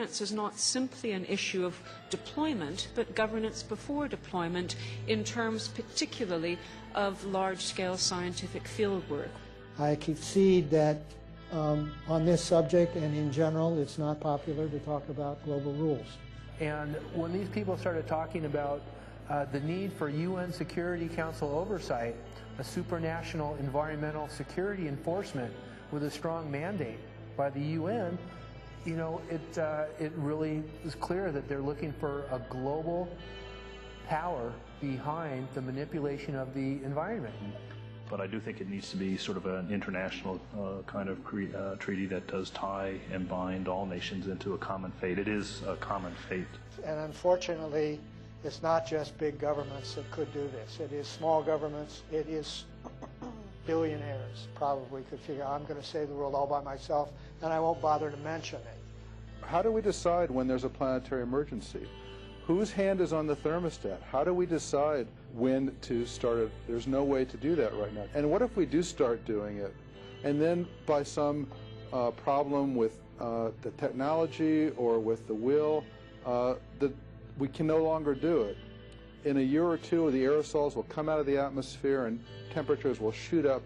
governance is not simply an issue of deployment, but governance before deployment in terms particularly of large-scale scientific fieldwork. I concede that on this subject and in general, it's not popular to talk about global rules. And when these people started talking about the need for UN Security Council oversight, a supranational environmental security enforcement with a strong mandate by the UN, you know, it really is clear that they're looking for a global power behind the manipulation of the environment. But I do think it needs to be sort of an international kind of treaty that does tie and bind all nations into a common fate. It is a common fate. And unfortunately, it's not just big governments that could do this. It is small governments. It is billionaires probably could figure, I'm going to save the world all by myself, and I won't bother to mention it. How do we decide when there's a planetary emergency? Whose hand is on the thermostat? How do we decide when to start it? There's no way to do that right now. And what if we do start doing it, and then by some problem with the technology or with the will, that we can no longer do it? In a year or two, the aerosols will come out of the atmosphere and temperatures will shoot up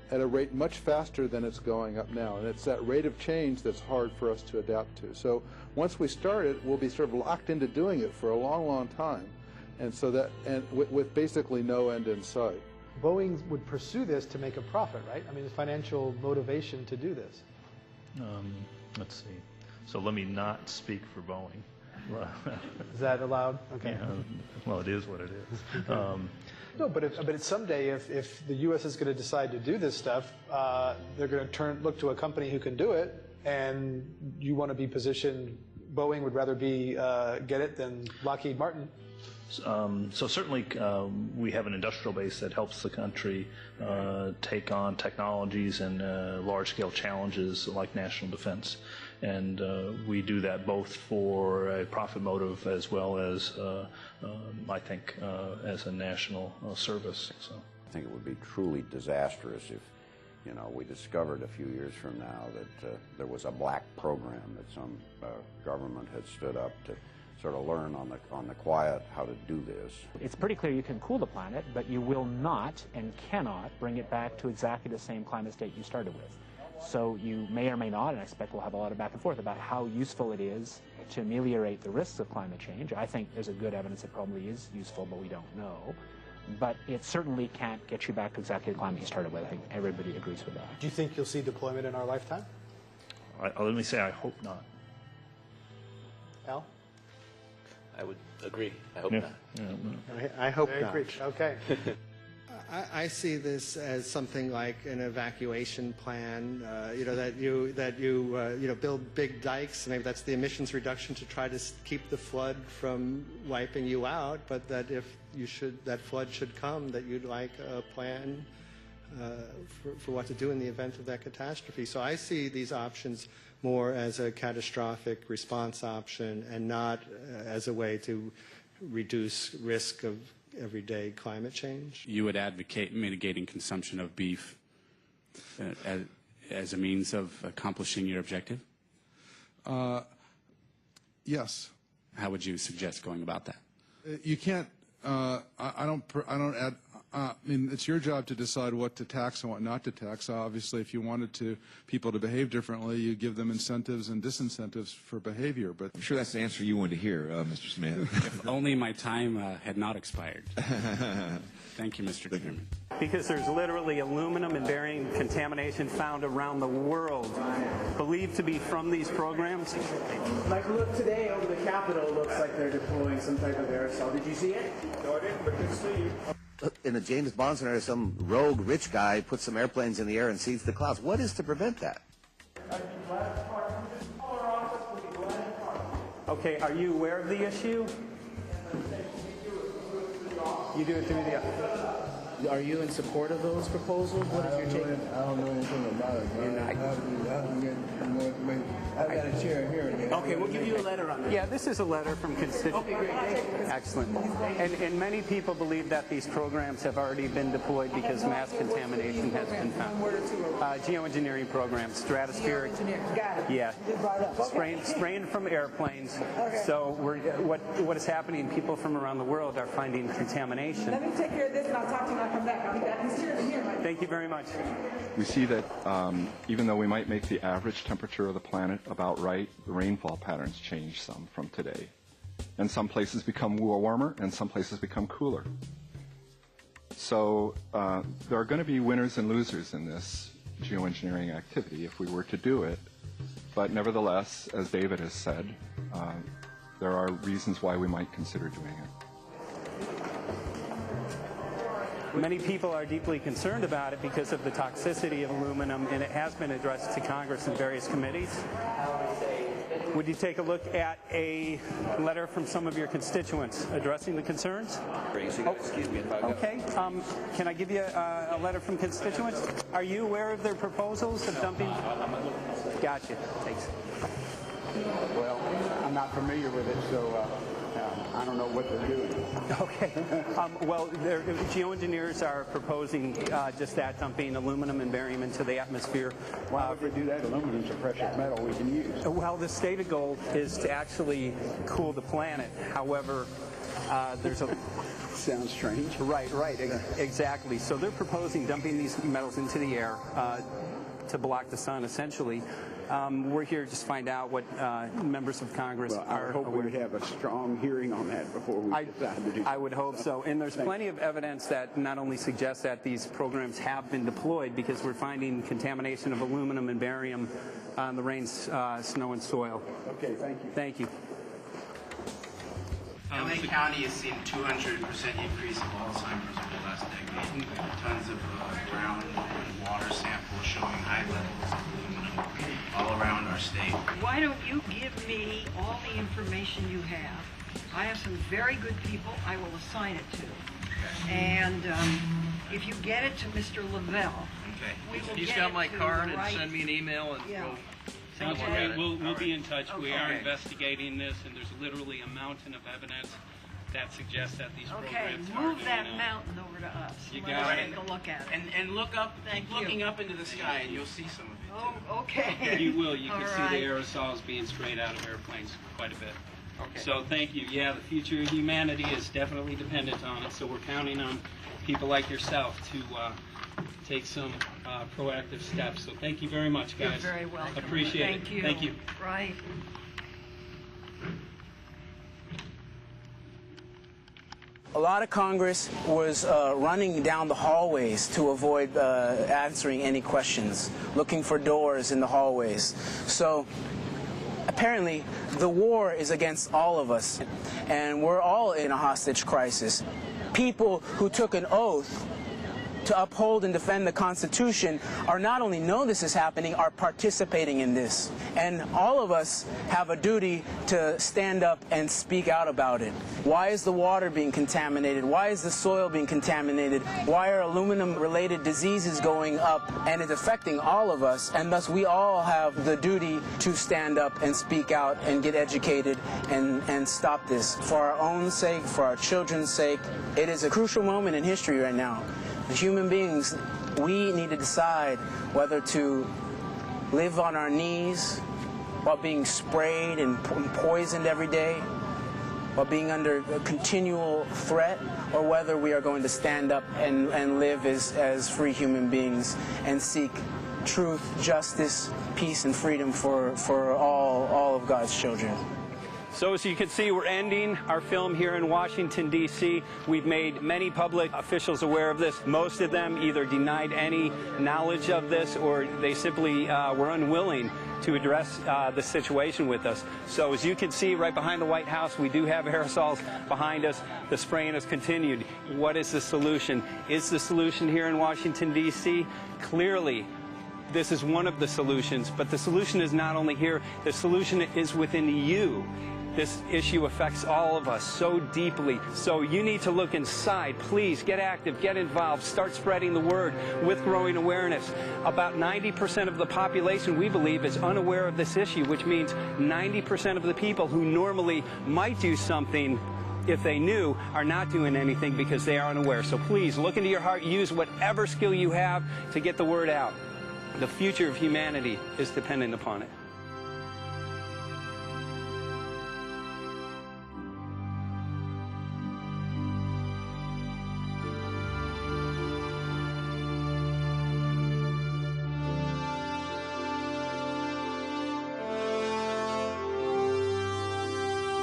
at a rate much faster than it's going up now. And it's that rate of change that's hard for us to adapt to. So once we start it, we'll be sort of locked into doing it for a long, long time. And so that, and with basically no end in sight. Boeing would pursue this to make a profit, right? I mean, there's financial motivation to do this. Let's see. So let me not speak for Boeing. Is that allowed? Okay. Yeah, well, it is what it is. No, but it's someday if the U.S. is going to decide to do this stuff, they're going to look to a company who can do it, and you want to be positioned. Boeing would rather be get it than Lockheed Martin. So certainly we have an industrial base that helps the country take on technologies and large-scale challenges like national defense. And we do that both for a profit motive as well as, I think, as a national service. So I think it would be truly disastrous if, you know, we discovered a few years from now that there was a black program that some government had stood up to sort of learn on the quiet how to do this. It's pretty clear you can cool the planet, but you will not and cannot bring it back to exactly the same climate state you started with. So you may or may not, and I expect we'll have a lot of back and forth about how useful it is to ameliorate the risks of climate change. I think there's a good evidence it probably is useful, but we don't know. But it certainly can't get you back to exactly the climate you started with. I think everybody agrees with that. Do you think you'll see deployment in our lifetime? Let me say I hope not. Al? I would agree. I hope not. Yeah. I hope not. Okay. I see this as something like an evacuation plan. You know, that you build big dikes. Maybe that's the emissions reduction to try to keep the flood from wiping you out. But that if that flood should come, that you'd like a plan for what to do in the event of that catastrophe. So I see these options more as a catastrophic response option and not as a way to reduce risk of everyday climate change. You would advocate mitigating consumption of beef as a means of accomplishing your objective? Yes. How would you suggest going about that? You can't. I mean, it's your job to decide what to tax and what not to tax. Obviously, if you wanted people to behave differently, you give them incentives and disincentives for behavior. But I'm sure that's the answer you wanted to hear, Mr. Smith. If only my time had not expired. Thank you, Mr. Chairman. Because there's literally aluminum and barium contamination found around the world, believed to be from these programs. Like, look, today over the Capitol, looks like they're deploying some type of aerosol. Did you see it? No, I didn't, but good to see you. In the James Bond scenario, some rogue rich guy puts some airplanes in the air and seeds the clouds. What is to prevent that? Okay, are you aware of the issue? You do it through the... Are you in support of those proposals? What is your take? I don't know anything about it. I can get more information. I've got a chair here. Okay, we'll give you a letter on that. Yeah, this is a letter from constituents. Okay, great. Excellent. And many people believe that these programs have already been deployed because mass contamination has been found. Geoengineering programs, stratospheric. Got it. Yeah. Spraying from airplanes. So what is happening? People from around the world are finding contamination. Let me take care of this and I'll talk to you when I come back. I'll be back. Thank you very much. We see that even though we might make the average temperature of the planet about right, the rainfall patterns change some from today. And some places become warmer and some places become cooler. So there are going to be winners and losers in this geoengineering activity if we were to do it. But nevertheless, as David has said, there are reasons why we might consider doing it. Many people are deeply concerned about it because of the toxicity of aluminum, and it has been addressed to Congress in various committees. Would you take a look at a letter from some of your constituents addressing the concerns? Excuse me if I go. Okay. Can I give you a letter from constituents? Are you aware of their proposals of dumping? Gotcha. Thanks. Well, I'm not familiar with it, so I don't know what they're doing. Okay. Well, geoengineers are proposing just that, dumping aluminum and barium into the atmosphere. Why would they do that? Aluminum's a precious metal we can use. Well, the stated goal is to actually cool the planet. However, there's a... Sounds strange. Right, exactly. So they're proposing dumping these metals into the air to block the sun, essentially. We're here to just find out what members of Congress are I hope aware. we'd have a strong hearing on that before we decide to do I would hope so. And there's plenty of evidence that not only suggests that these programs have been deployed, because we're finding contamination of aluminum and barium on the rain, snow, and soil. Okay, thank you. Thank you. LA County has seen 200% increase of Alzheimer's over the last decade. Tons of ground and water samples showing high levels of aluminum all around our state. Why don't you give me all the information you have? I have some very good people I will assign it to. And if you get it to Mr. Lavelle, we will He's get got it my to card the and right... send me an email and Yeah. we'll take a look Okay. at it. We'll be in touch. We are Okay. investigating this, and there's literally a mountain of evidence that suggests that these Okay, programs are move doing that it. mountain over to us. You Let got us it. take a look at it. And look up, Thank keep you. looking up into the sky and you'll see some of it too. Oh, okay. You will. You can All see right. the aerosols being sprayed out of airplanes quite a bit. Okay. So thank you. Yeah, the future of humanity is definitely dependent on it. So we're counting on people like yourself to take some proactive steps. So thank you very much, guys. You're very welcome. Appreciate Thank it. you. Thank you. Right. A lot of Congress was running down the hallways to avoid answering any questions, looking for doors in the hallways. So apparently the war is against all of us, and we're all in a hostage crisis. People who took an oath to uphold and defend the Constitution are not only know this is happening, are participating in this. And all of us have a duty to stand up and speak out about it. Why is the water being contaminated? Why is the soil being contaminated? Why are aluminum-related diseases going up? And it's affecting all of us, and thus we all have the duty to stand up and speak out and get educated and stop this. For our own sake, for our children's sake, it is a crucial moment in history right now. As human beings, we need to decide whether to live on our knees while being sprayed and poisoned every day, while being under a continual threat, or whether we are going to stand up and live as free human beings and seek truth, justice, peace, and freedom for all of God's children. So as you can see, we're ending our film here in Washington, D.C. We've made many public officials aware of this. Most of them either denied any knowledge of this or they simply were unwilling to address the situation with us. So as you can see right behind the White House, we do have aerosols behind us. The spraying has continued. What is the solution? Is the solution here in Washington, D.C.? Clearly, this is one of the solutions, but the solution is not only here, the solution is within you. This issue affects all of us so deeply. So you need to look inside. Please get active, get involved, start spreading the word with growing awareness. About 90% of the population, we believe, is unaware of this issue, which means 90% of the people who normally might do something if they knew are not doing anything because they are unaware. So please look into your heart, use whatever skill you have to get the word out. The future of humanity is dependent upon it.